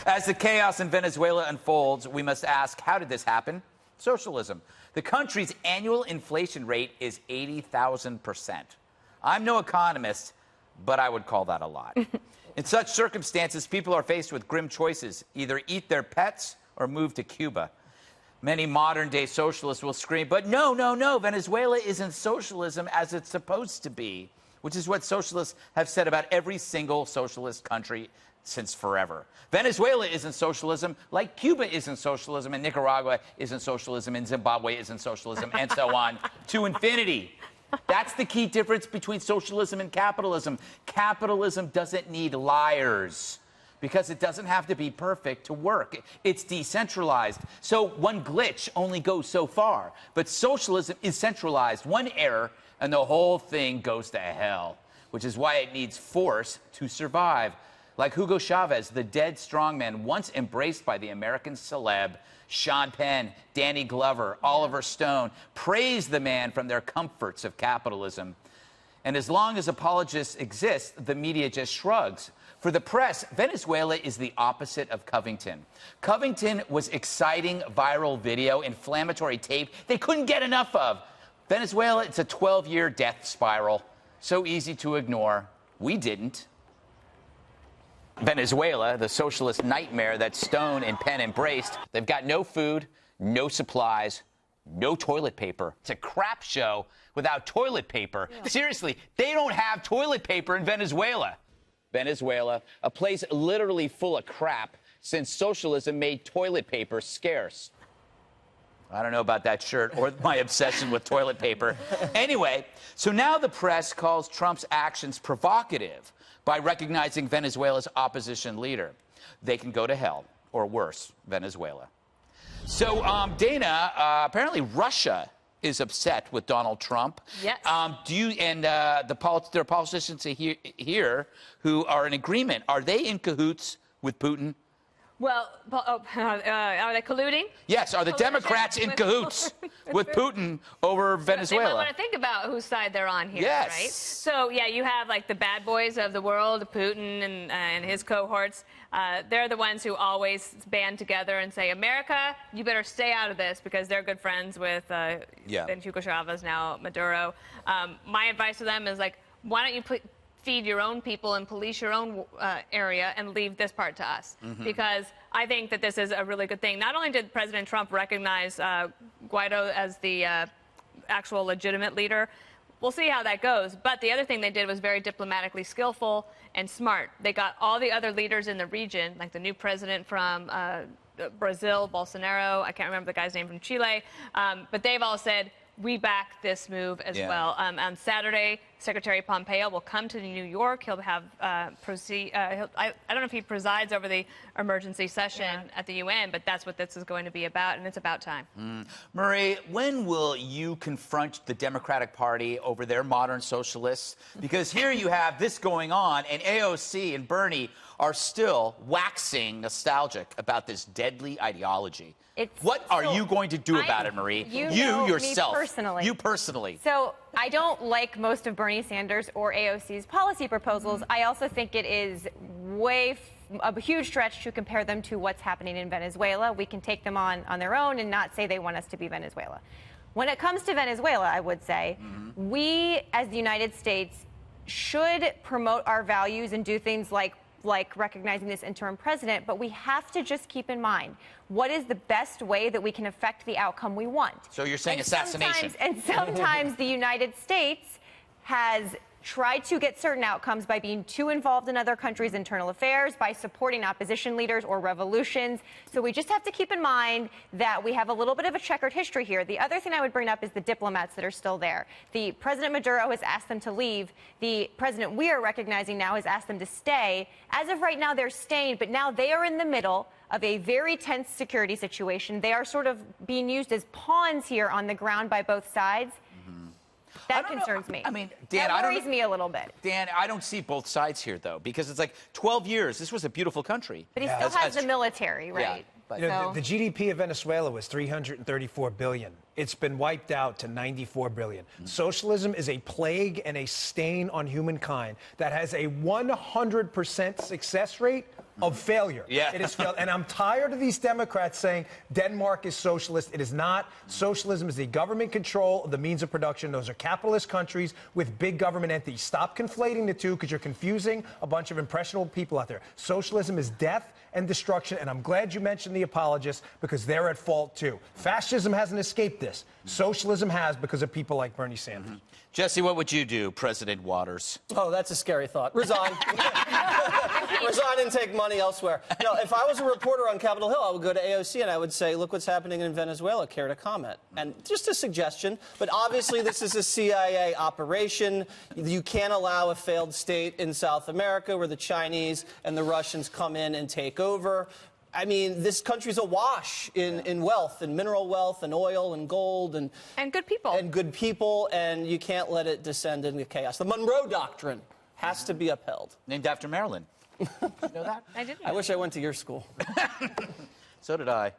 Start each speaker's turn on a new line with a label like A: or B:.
A: As the chaos in Venezuela unfolds, we must ask, how did this happen? Socialism. The country's annual inflation rate is 80,000%. I'm no economist, but I would call that a lot. In such circumstances, people are faced with grim choices: either eat their pets or move to Cuba. Many modern-day socialists will scream, but no, no, no, Venezuela isn't socialism as it's supposed to be, which is what socialists have said about every single socialist country since forever. Venezuela isn't socialism like Cuba isn't socialism, and Nicaragua isn't socialism, and Zimbabwe isn't socialism, and so on to infinity. That's the key difference between socialism and capitalism. Capitalism doesn't need liars, because it doesn't have to be perfect to work. It's decentralized. So one glitch only goes so far. But socialism is centralized. One error, and the whole thing goes to hell, which is why it needs force to survive. Like Hugo Chavez, the dead strongman once embraced by the American celeb, Sean Penn, Danny Glover, Oliver Stone, praised the man from their comforts of capitalism. And as long as apologists exist, the media just shrugs. For the press, Venezuela is the opposite of Covington. Covington was exciting viral video, inflammatory tape they couldn't get enough of. Venezuela, it's a 12-year death spiral. So easy to ignore. We didn't. Venezuela, the socialist nightmare that Stone and Penn embraced, they've got no food, no supplies, no toilet paper. It's a crap show without toilet paper. Yeah. Seriously, they don't have toilet paper in Venezuela. Venezuela, a place literally full of crap since socialism made toilet paper scarce. I don't know about that shirt or my obsession with toilet paper. Anyway, so now the press calls Trump's actions provocative by recognizing Venezuela's opposition leader. They can go to hell, or worse, Venezuela. So, Dana, apparently Russia is upset with Donald Trump.
B: Yes.
A: There are politicians here who are in agreement. Are they in cahoots with Putin?
B: Well, are they colluding?
A: Yes. Are the Democrats in cahoots with Putin over Venezuela?
B: They might want to think about whose side they're on here,
A: yes.
B: Right? So, yeah, you have, like, the bad boys of the world, Putin and his cohorts. They're the ones who always band together and say, America, you better stay out of this, because they're good friends with then Hugo Chavez, now Maduro. My advice to them is, like, why don't you feed your own people and police your own area and leave this part to us. Because I think that this is a really good thing. Not only did President Trump recognize Guaido as the actual legitimate leader, we'll see how that goes, but the other thing they did was very diplomatically skillful and smart. They got all the other leaders in the region, like the new president from Brazil, Bolsonaro, I can't remember the guy's name, from Chile, but they've all said, we back this move as well. On Saturday, Secretary Pompeo will come to New York. He'll have I don't know if he presides over the emergency session at the UN, but that's what this is going to be about, and it's about time.
A: Marie, when will you confront the Democratic Party over their modern socialists? Because here you have this going on, and AOC and Bernie are still waxing nostalgic about this deadly ideology. What are you going to do about it, Marie?
C: You
A: yourself.
C: Me personally.
A: You personally.
C: So I don't like most of Bernie Sanders or AOC's policy proposals. I also think it is a huge stretch to compare them to what's happening in Venezuela. We can take them on their own and not say they want us to be Venezuela. When it comes to Venezuela, I would say we, as the United States, should promote our values and do things like recognizing this interim president, but we have to just keep in mind what is the best way that we can affect the outcome we want.
A: So you're saying assassination.
C: Sometimes the United States has tried to get certain outcomes by being too involved in other countries' internal affairs, by supporting opposition leaders or revolutions. So we just have to keep in mind that we have a little bit of a checkered history here. The other thing I would bring up is the diplomats that are still there. The President Maduro has asked them to leave. The president we are recognizing now has asked them to stay. As of right now, they're staying, but now they are in the middle of a very tense security situation. They are sort of being used as pawns here on the ground by both sides. That concerns me.
A: I mean, Dan,
C: that worries me a little bit.
A: Dan, I don't see both sides here, though, because it's like 12 years. This was a beautiful country.
C: But he still has the military, right?
D: Yeah, but the GDP of Venezuela was $334 billion. It's been wiped out to $94 billion. Socialism is a plague and a stain on humankind that has a 100% success rate of failure.
A: Yeah.
D: It has failed. And I'm tired of these Democrats saying Denmark is socialist. It is not. Socialism is the government control of the means of production. Those are capitalist countries with big government entities. Stop conflating the two because you're confusing a bunch of impressionable people out there. Socialism is death and destruction, and I'm glad you mentioned the apologists because they're at fault too. Fascism hasn't escaped this. Socialism has because of people like Bernie Sanders.
A: Jesse, what would you do, President Waters?
E: Oh, that's a scary thought. Resign. Resign and take money elsewhere. No, if I was a reporter on Capitol Hill, I would go to AOC and I would say, look what's happening in Venezuela. Care to comment? And just a suggestion, but obviously this is a CIA operation. You can't allow a failed state in South America where the Chinese and the Russians come in and take over. I mean, this country's awash in wealth, and mineral wealth, and oil, and gold, and
B: good people.
E: And good people, and you can't let it descend into chaos. The Monroe Doctrine has to be upheld.
A: Named after Marilyn. Did you know that?
B: I didn't.
E: I wish I went to your school.
A: So did I.